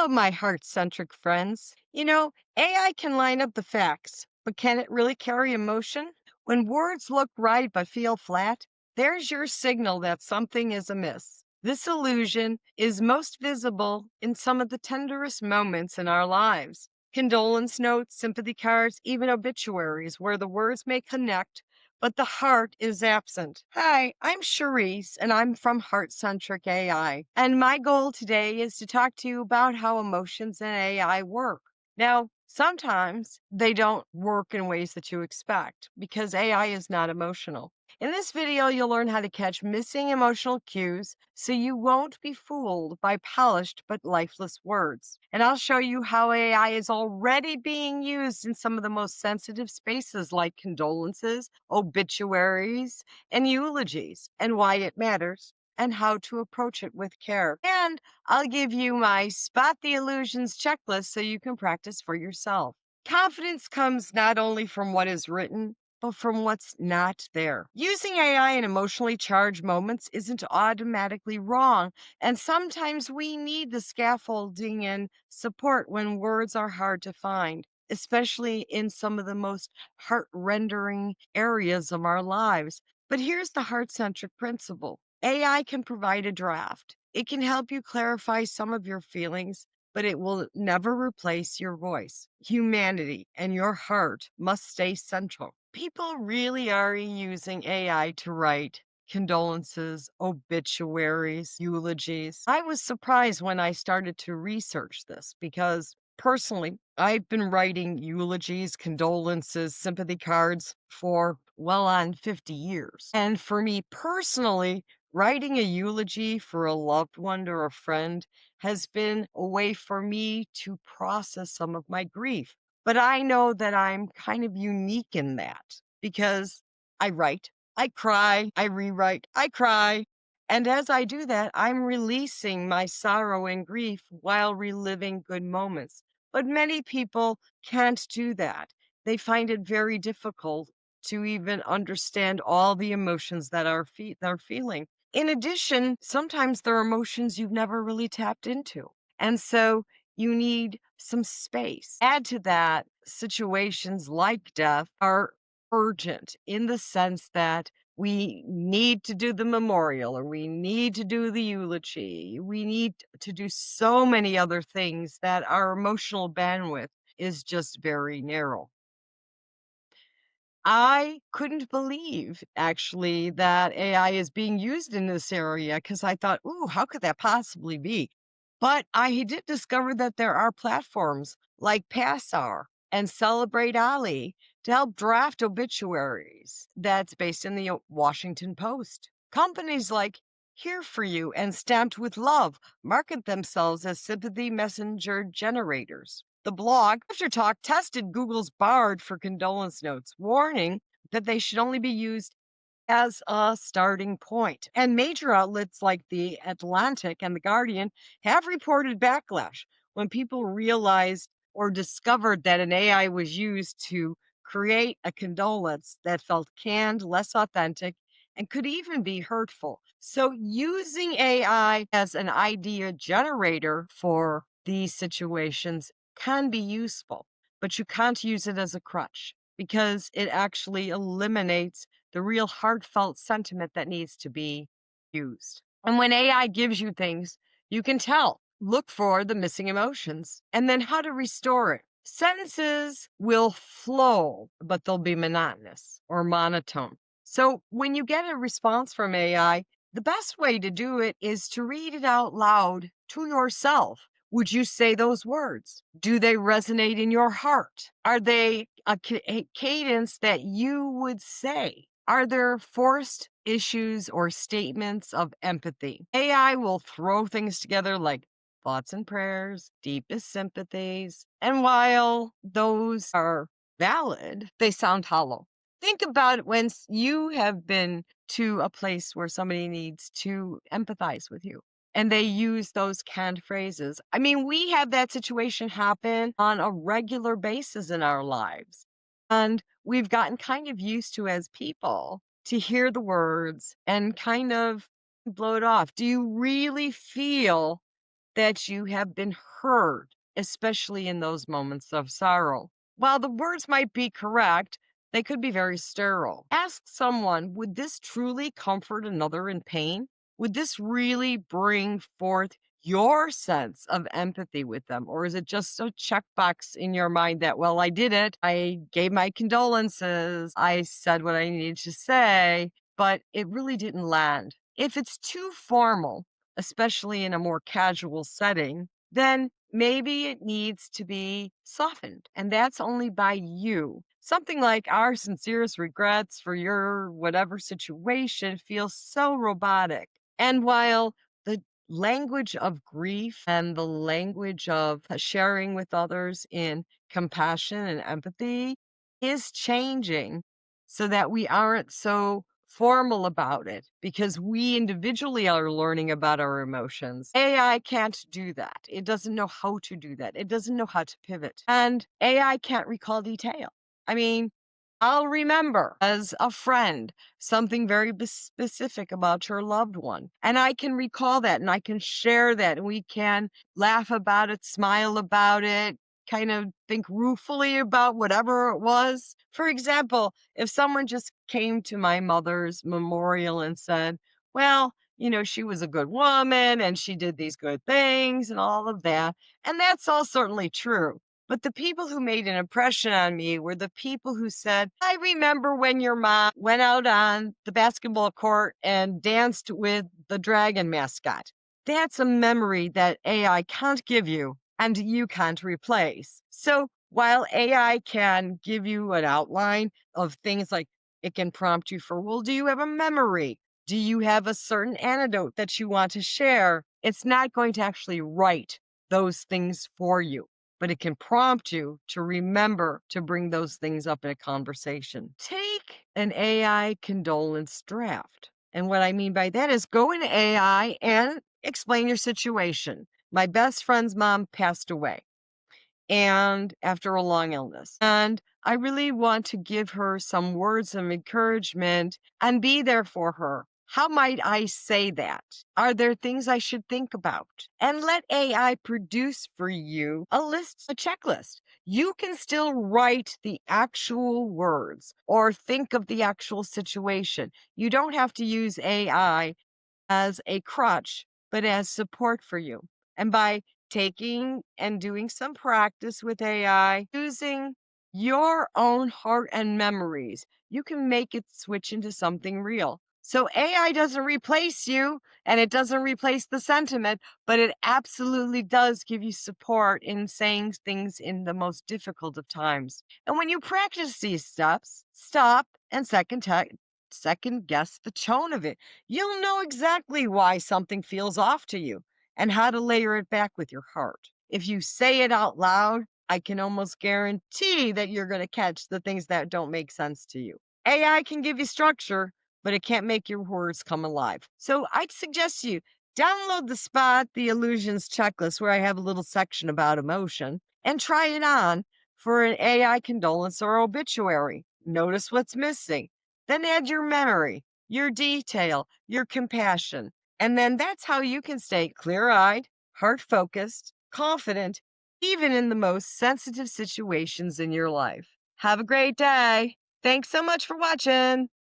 Hello, my heart centric friends. AI can line up the facts, but can it really carry emotion? When words look right but feel flat, there's your signal that something is amiss. This illusion is most visible in some of the tenderest moments in our lives. Condolence notes, sympathy cards, even obituaries, where the words may connect, but the heart is absent. Hi, I'm Cherise, and I'm from Heart Centric AI. And my goal today is to talk to you about how emotions and AI work. Now, sometimes they don't work in ways that you expect because AI is not emotional. In this video, you'll learn how to catch missing emotional cues so you won't be fooled by polished but lifeless words. And I'll show you how AI is already being used in some of the most sensitive spaces like condolences, obituaries, and eulogies, and why it matters and how to approach it with care. And I'll give you my Spot the Illusions checklist so you can practice for yourself. Confidence comes not only from what is written, but from what's not there. Using AI in emotionally charged moments isn't automatically wrong, and sometimes we need the scaffolding and support when words are hard to find, especially in some of the most heart rendering areas of our lives. But here's the heart centric principle: AI can provide a draft, it can help you clarify some of your feelings, but it will never replace your voice. Humanity and your heart must stay central. People really are using AI to write condolences, obituaries, eulogies. I was surprised when I started to research this because personally, I've been writing eulogies, condolences, sympathy cards for well on 50 years. And for me personally, writing a eulogy for a loved one or a friend has been a way for me to process some of my grief. But I know that I'm kind of unique in that because I write, I cry, I rewrite, I cry. And as I do that, I'm releasing my sorrow and grief while reliving good moments. But many people can't do that. They find it very difficult to even understand all the emotions that they're feeling. In addition, sometimes there are emotions you've never really tapped into. And so you need some space. Add to that, situations like death are urgent in the sense that we need to do the memorial or we need to do the eulogy. We need to do so many other things that our emotional bandwidth is just very narrow. I couldn't believe actually that AI is being used in this area because I thought, ooh, how could that possibly be? But I did discover that there are platforms like Passar and Celebrate Ali to help draft obituaries that's based in the Washington Post. Companies like Here For You and Stamped with Love market themselves as sympathy messenger generators. The blog After Talk tested Google's Bard for condolence notes, warning that they should only be used as a starting point. And major outlets like The Atlantic and The Guardian have reported backlash when people realized or discovered that an AI was used to create a condolence that felt canned, less authentic, and could even be hurtful. So, using AI as an idea generator for these situations can be useful, but you can't use it as a crutch because it actually eliminates the real heartfelt sentiment that needs to be used. And when AI gives you things, you can tell. Look for the missing emotions and then how to restore it. Sentences will flow, but they'll be monotonous or monotone. So when you get a response from AI, the best way to do it is to read it out loud to yourself. Would you say those words? Do they resonate in your heart? Are they a cadence that you would say? Are there forced issues or statements of empathy? AI will throw things together like thoughts and prayers, deepest sympathies. And while those are valid, they sound hollow. Think about it when you have been to a place where somebody needs to empathize with you and they use those canned phrases. I mean, we have that situation happen on a regular basis in our lives. And we've gotten kind of used to as people to hear the words and kind of blow it off. Do you really feel that you have been heard, especially in those moments of sorrow. While the words might be correct, they could be very sterile. Ask someone, would this truly comfort another in pain? Would this really bring forth your sense of empathy with them? Or is it just a checkbox in your mind that, well, I did it. I gave my condolences. I said what I needed to say, but it really didn't land. If it's too formal, especially in a more casual setting, then maybe it needs to be softened. And that's only by you. Something like our sincerest regrets for your whatever situation feels so robotic. And while the language of grief and the language of sharing with others in compassion and empathy is changing so that we aren't so formal about it because we individually are learning about our emotions. AI can't do that. It doesn't know how to do that. It doesn't know how to pivot. And AI can't recall detail. I mean, I'll remember as a friend something very specific about your loved one. And I can recall that and I can share that and we can laugh about it, smile about it, kind of think ruefully about whatever it was. For example, if someone just came to my mother's memorial and said, well, she was a good woman and she did these good things and all of that. And that's all certainly true. But the people who made an impression on me were the people who said, I remember when your mom went out on the basketball court and danced with the dragon mascot. That's a memory that AI can't give you and you can't replace. So while AI can give you an outline of things like it can prompt you for, well, do you have a memory? Do you have a certain anecdote that you want to share? It's not going to actually write those things for you, but it can prompt you to remember to bring those things up in a conversation. Take an AI condolence draft. And what I mean by that is go in AI and explain your situation. My best friend's mom passed away and after a long illness. And I really want to give her some words of encouragement and be there for her. How might I say that? Are there things I should think about? And let AI produce for you a list, a checklist. You can still write the actual words or think of the actual situation. You don't have to use AI as a crutch, but as support for you. And by taking and doing some practice with AI, using your own heart and memories, you can make it switch into something real. So AI doesn't replace you and it doesn't replace the sentiment, but it absolutely does give you support in saying things in the most difficult of times. And when you practice these steps, stop and second guess the tone of it. You'll know exactly why something feels off to you and how to layer it back with your heart. If you say it out loud, I can almost guarantee that you're going to catch the things that don't make sense to you. AI can give you structure, but it can't make your words come alive. So I'd suggest you download the Spot the Illusions checklist where I have a little section about emotion and try it on for an AI condolence or obituary. Notice what's missing. Then add your memory, your detail, your compassion. And then that's how you can stay clear eyed, heart focused, confident, even in the most sensitive situations in your life. Have a great day. Thanks so much for watching.